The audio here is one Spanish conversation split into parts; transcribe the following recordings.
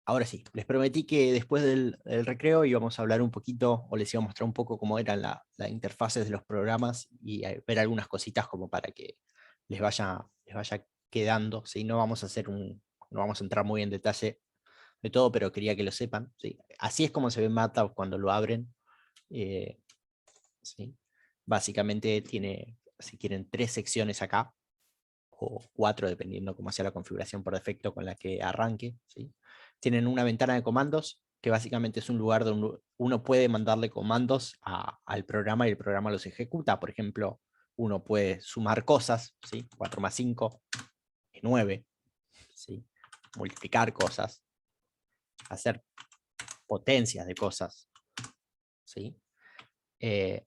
Ahora sí, les prometí que después del recreo íbamos a hablar un poquito, o les iba a mostrar un poco cómo eran las interfaces de los programas y ver algunas cositas como para que les vaya quedando. ¿Sí? No vamos a entrar muy en detalle de todo, pero quería que lo sepan. ¿Sí? Así es como se ve MATLAB cuando lo abren. eh, ¿Sí? Básicamente tiene, si quieren, 3 secciones acá, o 4, dependiendo cómo sea la configuración por defecto con la que arranque. ¿Sí? Tienen una ventana de comandos, que básicamente es un lugar donde uno puede mandarle comandos al programa y el programa los ejecuta. Por ejemplo, uno puede sumar cosas, ¿sí? 4 más 5 es 9, ¿sí? Multiplicar cosas, hacer potencias de cosas. ¿Sí? Eh,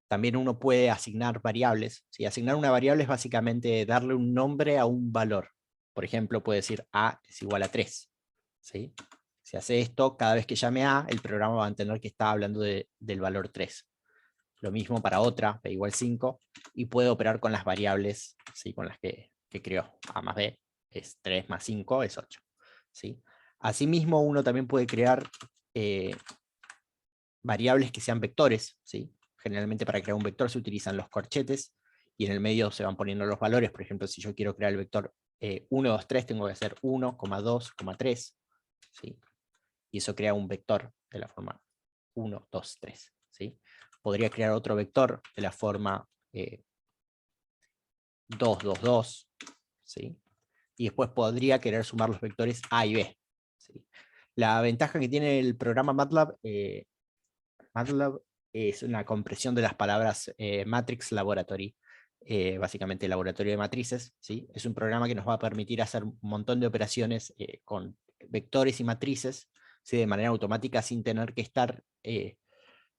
También uno puede asignar variables. ¿Sí? Asignar una variable es básicamente darle un nombre a un valor. Por ejemplo, puede decir A es igual a 3. ¿Sí? Si hace esto, cada vez que llame A, el programa va a entender que está hablando del valor 3. Lo mismo para otra, B igual 5, y puede operar con las variables, ¿sí? Con las que creó. A más B es 3 más 5 es 8. ¿Sí? Asimismo, uno también puede crear variables que sean vectores. ¿Sí? Generalmente para crear un vector se utilizan los corchetes y en el medio se van poniendo los valores. Por ejemplo, si yo quiero crear el vector 1, 2, 3, tengo que hacer 1, 2, 3. ¿Sí? Y eso crea un vector de la forma 1, 2, 3. ¿Sí? Podría crear otro vector de la forma 2, 2, 2. ¿Sí? Y después podría querer sumar los vectores A y B. ¿Sí? La ventaja que tiene el programa MATLAB es una compresión de las palabras Matrix Laboratory, básicamente laboratorio de matrices. ¿Sí? Es un programa que nos va a permitir hacer un montón de operaciones con vectores y matrices, ¿sí? De manera automática sin tener que estar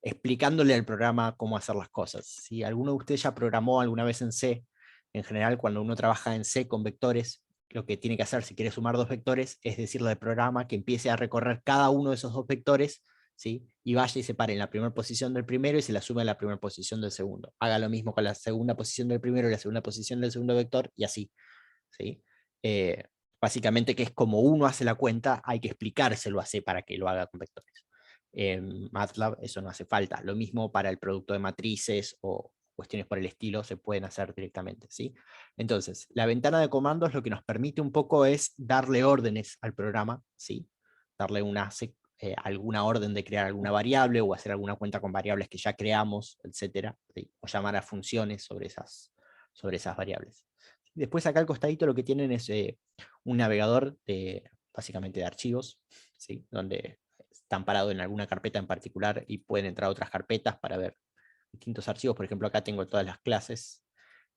explicándole al programa cómo hacer las cosas. Si alguno de ustedes ya programó alguna vez en C, en general cuando uno trabaja en C con vectores, lo que tiene que hacer si quiere sumar 2 vectores es decirle al programa que empiece a recorrer cada uno de esos 2 vectores, ¿sí? Y vaya y se pare en la primera posición del primero y se la suma en la primera posición del segundo. Haga lo mismo con la segunda posición del primero y la segunda posición del segundo vector y así. ¿Sí? Eh, Básicamente que es como uno hace la cuenta, hay que explicárselo a C para que lo haga con vectores. En MATLAB eso no hace falta. Lo mismo para el producto de matrices o cuestiones por el estilo se pueden hacer directamente. ¿Sí? Entonces, la ventana de comandos lo que nos permite un poco es darle órdenes al programa, ¿sí? Darle alguna orden de crear alguna variable o hacer alguna cuenta con variables que ya creamos, etcétera, ¿sí? O llamar a funciones sobre esas variables. Después acá al costadito lo que tienen es un navegador básicamente de archivos, ¿sí? Donde están parados en alguna carpeta en particular y pueden entrar a otras carpetas para ver distintos archivos. Por ejemplo, acá tengo todas las clases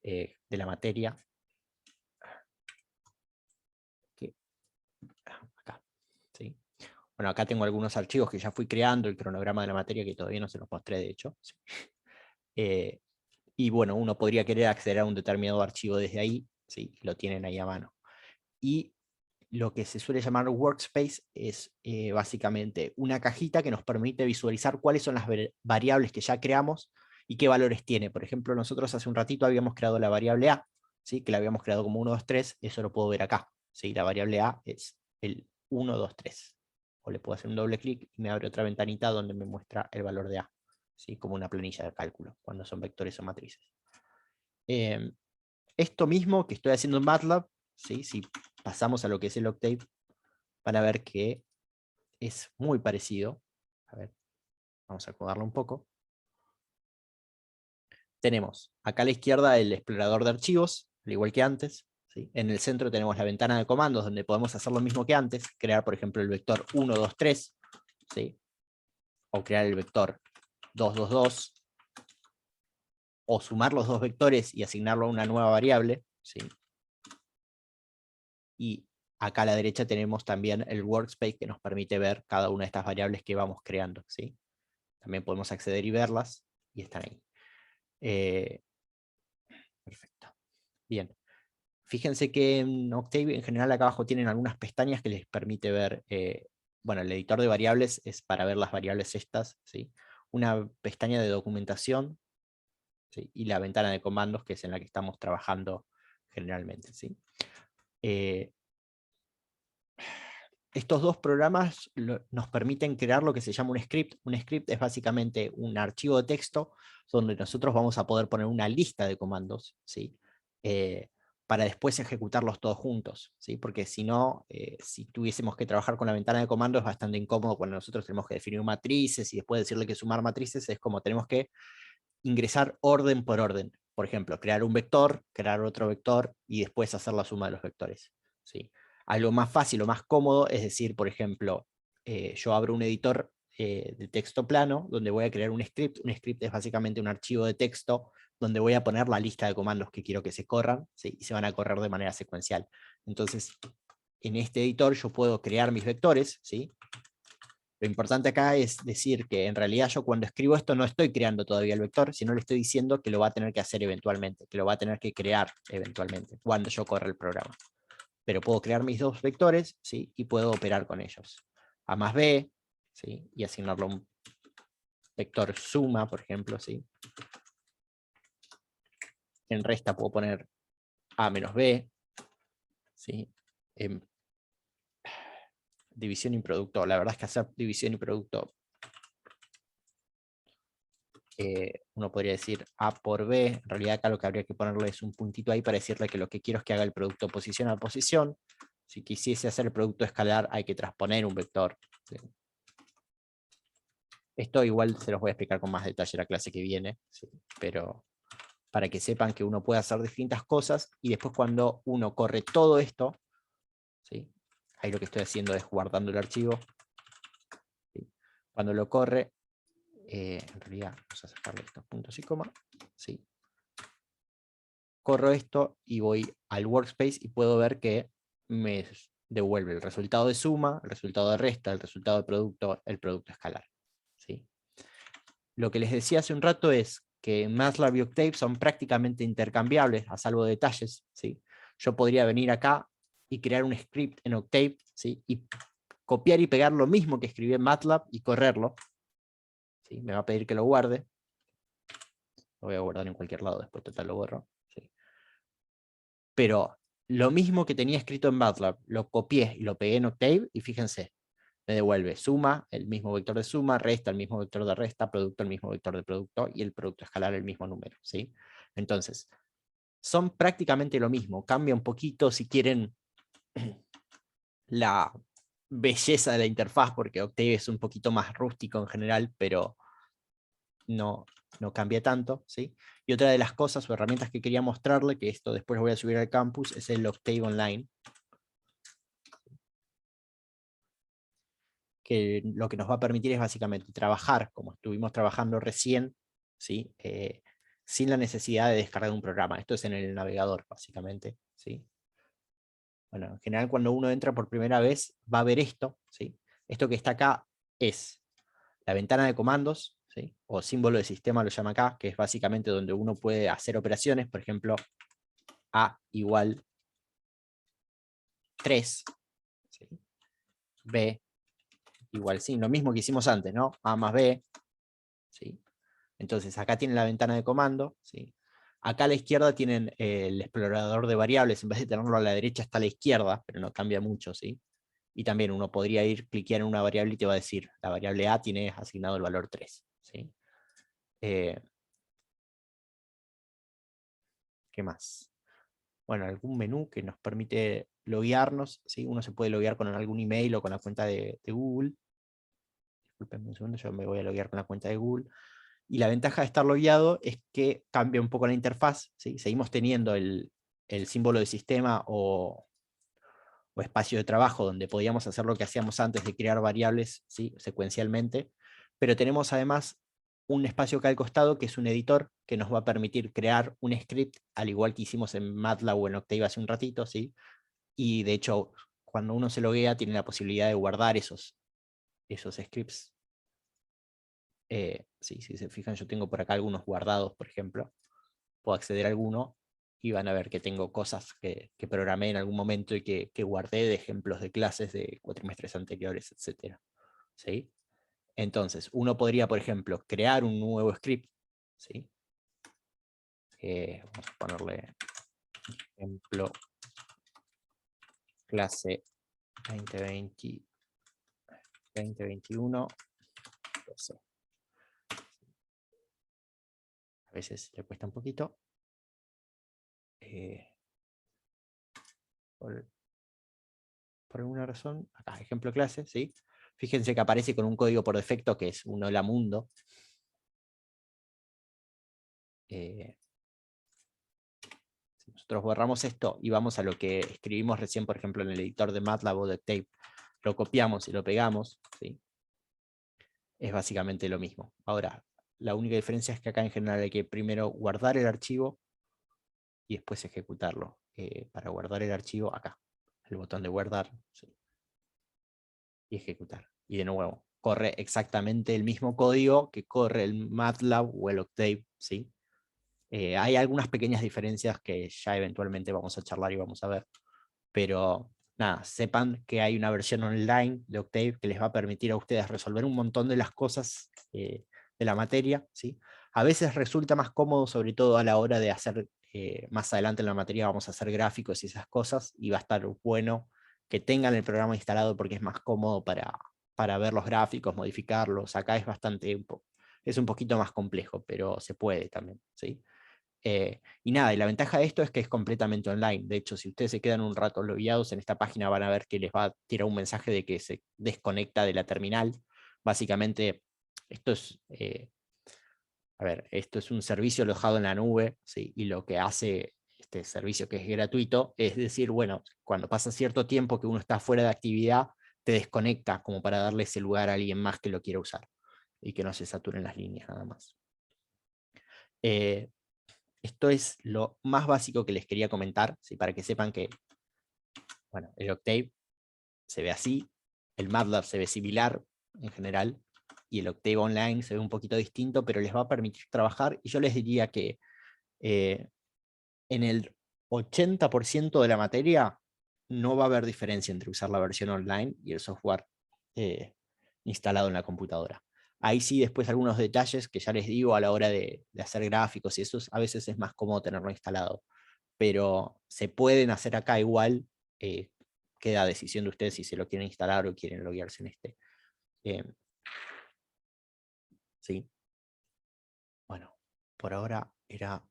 de la materia. Que, acá, ¿sí? Bueno, acá tengo algunos archivos que ya fui creando, el cronograma de la materia que todavía no se los mostré, de hecho. ¿Sí? Eh, y bueno, uno podría querer acceder a un determinado archivo desde ahí, ¿sí? Lo tienen ahí a mano. Y lo que se suele llamar workspace es básicamente una cajita que nos permite visualizar cuáles son las variables que ya creamos y qué valores tiene. Por ejemplo, nosotros hace un ratito habíamos creado la variable A, ¿sí? Que la habíamos creado como 1, 2, 3, eso lo puedo ver acá. ¿Sí? La variable A es el 1, 2, 3. O le puedo hacer un doble clic y me abre otra ventanita donde me muestra el valor de A, ¿sí? Como una planilla de cálculo, cuando son vectores o matrices. Eh, Esto mismo que estoy haciendo en MATLAB, ¿sí? Si pasamos a lo que es el Octave, van a ver que es muy parecido. A ver, vamos a acomodarlo un poco. Tenemos acá a la izquierda el explorador de archivos, al igual que antes. ¿Sí? En el centro tenemos la ventana de comandos, donde podemos hacer lo mismo que antes, crear, por ejemplo, el vector 1, 2, 3, ¿sí? O crear el vector 2, 2, 2, o sumar los 2 vectores y asignarlo a una nueva variable. ¿Sí? Y acá a la derecha tenemos también el workspace que nos permite ver cada una de estas variables que vamos creando. ¿Sí? También podemos acceder y verlas, y están ahí. Perfecto. Bien. Fíjense que en Octave en general acá abajo tienen algunas pestañas que les permite ver, bueno, el editor de variables es para ver las variables estas, ¿sí? Una pestaña de documentación, ¿sí? Y la ventana de comandos que es en la que estamos trabajando generalmente, ¿sí? Eh, estos dos programas nos permiten crear lo que se llama un script. Un script es básicamente un archivo de texto donde nosotros vamos a poder poner una lista de comandos, ¿sí? Para después ejecutarlos todos juntos, ¿sí? Porque si no, si tuviésemos que trabajar con la ventana de comandos es bastante incómodo cuando nosotros tenemos que definir matrices y después decirle que sumar matrices, es como tenemos que ingresar orden por orden. Por ejemplo, crear un vector, crear otro vector y después hacer la suma de los vectores, ¿sí? Algo más fácil o más cómodo es decir, por ejemplo, yo abro un editor de texto plano donde voy a crear un script. Un script es básicamente un archivo de texto donde voy a poner la lista de comandos que quiero que se corran, ¿sí? Y se van a correr de manera secuencial. Entonces, en este editor yo puedo crear mis vectores, ¿sí? Lo importante acá es decir que en realidad yo cuando escribo esto no estoy creando todavía el vector, sino le estoy diciendo que lo va a tener que hacer eventualmente, que lo va a tener que crear eventualmente, cuando yo corra el programa. Pero puedo crear mis dos vectores, ¿sí? Y puedo operar con ellos. A más B, ¿sí? Y asignarlo a un vector suma, por ejemplo, ¿sí? En resta puedo poner A menos B, ¿sí? División y producto. La verdad es que hacer división y producto, uno podría decir A por B. En realidad acá lo que habría que ponerle es un puntito ahí para decirle que lo que quiero es que haga el producto posición a posición. Si quisiese hacer el producto escalar hay que transponer un vector, ¿sí? Esto igual se los voy a explicar con más detalle la clase que viene, ¿sí? Pero para que sepan que uno puede hacer distintas cosas y después cuando uno corre todo esto, ¿sí? Ahí lo que estoy haciendo es guardando el archivo, ¿sí? Cuando lo corre, en realidad vamos a sacarle estos puntos y coma, ¿sí? Corro esto y voy al workspace y puedo ver que me devuelve el resultado de suma, el resultado de resta, el resultado de producto, el producto escalar, ¿sí? Lo que les decía hace un rato es que MATLAB y Octave son prácticamente intercambiables, a salvo de detalles, ¿sí? Yo podría venir acá y crear un script en Octave, ¿sí? Y copiar y pegar lo mismo que escribí en MATLAB y correrlo, ¿sí? Me va a pedir que lo guarde. Lo voy a guardar en cualquier lado, después total lo borro, ¿sí? Pero lo mismo que tenía escrito en MATLAB, lo copié y lo pegué en Octave, y fíjense, me devuelve suma, el mismo vector de suma, resta, el mismo vector de resta, producto, el mismo vector de producto, y el producto escalar, el mismo número, ¿sí? Entonces, son prácticamente lo mismo, cambia un poquito si quieren la belleza de la interfaz, porque Octave es un poquito más rústico en general, pero no, no cambia tanto, ¿sí? Y otra de las cosas o herramientas que quería mostrarle, que esto después lo voy a subir al campus, es el Octave Online, que lo que nos va a permitir es básicamente trabajar, como estuvimos trabajando recién, ¿sí? Sin la necesidad de descargar un programa. Esto es en el navegador, básicamente, ¿sí? Bueno, en general cuando uno entra por primera vez va a ver esto, ¿sí? Esto que está acá es la ventana de comandos, ¿sí? O símbolo de sistema lo llama acá, que es básicamente donde uno puede hacer operaciones, por ejemplo, A igual 3, ¿sí? B igual, sí, lo mismo que hicimos antes, ¿no? A más B, ¿sí? Entonces acá tienen la ventana de comando, ¿sí? Acá a la izquierda tienen el explorador de variables, en vez de tenerlo a la derecha está a la izquierda, pero no cambia mucho, ¿sí? Y también uno podría ir, cliquear en una variable y te va a decir, la variable A tiene asignado el valor 3, ¿sí? ¿Qué más? Bueno, algún menú que nos permite loguearnos, ¿sí? Uno se puede loguear con algún email o con la cuenta de Google. Disculpenme un segundo, yo me voy a loguear con la cuenta de Google. Y la ventaja de estar logueado es que cambia un poco la interfaz, ¿sí? Seguimos teniendo el símbolo de sistema o espacio de trabajo donde podíamos hacer lo que hacíamos antes de crear variables, ¿sí? Secuencialmente, pero tenemos además un espacio acá al costado que es un editor que nos va a permitir crear un script, al igual que hicimos en MATLAB o en Octave hace un ratito, ¿sí? Y de hecho, cuando uno se loguea tiene la posibilidad de guardar esos scripts. Sí, si se fijan, yo tengo por acá algunos guardados, por ejemplo. Puedo acceder a alguno y van a ver que tengo cosas que programé en algún momento y que guardé de ejemplos de clases de cuatrimestres anteriores, etc. ¿Sí? Entonces, uno podría, por ejemplo, crear un nuevo script, ¿sí? Vamos a ponerle ejemplo clase 2020, 2021. A veces le cuesta un poquito. Por alguna razón, acá, ejemplo clase, ¿sí? Fíjense que aparece con un código por defecto que es un hola mundo. Si nosotros borramos esto y vamos a lo que escribimos recién, por ejemplo, en el editor de MATLAB o de Octave, lo copiamos y lo pegamos, ¿sí? Es básicamente lo mismo. Ahora, la única diferencia es que acá en general hay que primero guardar el archivo y después ejecutarlo. Para guardar el archivo, acá, el botón de guardar, ¿sí? Y ejecutar. Y de nuevo, corre exactamente el mismo código que corre el MATLAB o el Octave, ¿sí? Hay algunas pequeñas diferencias que ya eventualmente vamos a charlar y vamos a ver, pero nada, sepan que hay una versión online de Octave que les va a permitir a ustedes resolver un montón de las cosas de la materia, ¿sí? A veces resulta más cómodo, sobre todo a la hora de hacer, más adelante en la materia vamos a hacer gráficos y esas cosas, y va a estar bueno que tengan el programa instalado porque es más cómodo para ver los gráficos, modificarlos. Acá es bastante, es un poquito más complejo, pero se puede también, ¿sí? Y nada, y la ventaja de esto es que es completamente online. De hecho, si ustedes se quedan un rato logueados en esta página, van a ver que les va a tirar un mensaje de que se desconecta de la terminal. Básicamente, esto es, a ver, esto es un servicio alojado en la nube, ¿sí? Y lo que hace este servicio, que es gratuito, es decir, bueno, cuando pasa cierto tiempo que uno está fuera de actividad, te desconecta como para darle ese lugar a alguien más que lo quiera usar y que no se saturen las líneas nada más. Esto es lo más básico que les quería comentar, ¿sí? Para que sepan que, bueno, el Octave se ve así, el MATLAB se ve similar en general, y el Octave Online se ve un poquito distinto, pero les va a permitir trabajar, y yo les diría que en el 80% de la materia no va a haber diferencia entre usar la versión online y el software instalado en la computadora. Ahí sí, después algunos detalles que ya les digo a la hora de hacer gráficos y eso, a veces es más cómodo tenerlo instalado, pero se pueden hacer acá igual, queda a decisión de ustedes si se lo quieren instalar o quieren loguearse en este. Sí. Bueno, por ahora era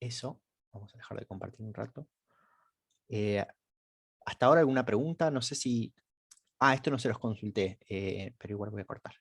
eso. Vamos a dejar de compartir un rato. Hasta ahora alguna pregunta, no sé si... Ah, esto no se los consulté, pero igual voy a cortar.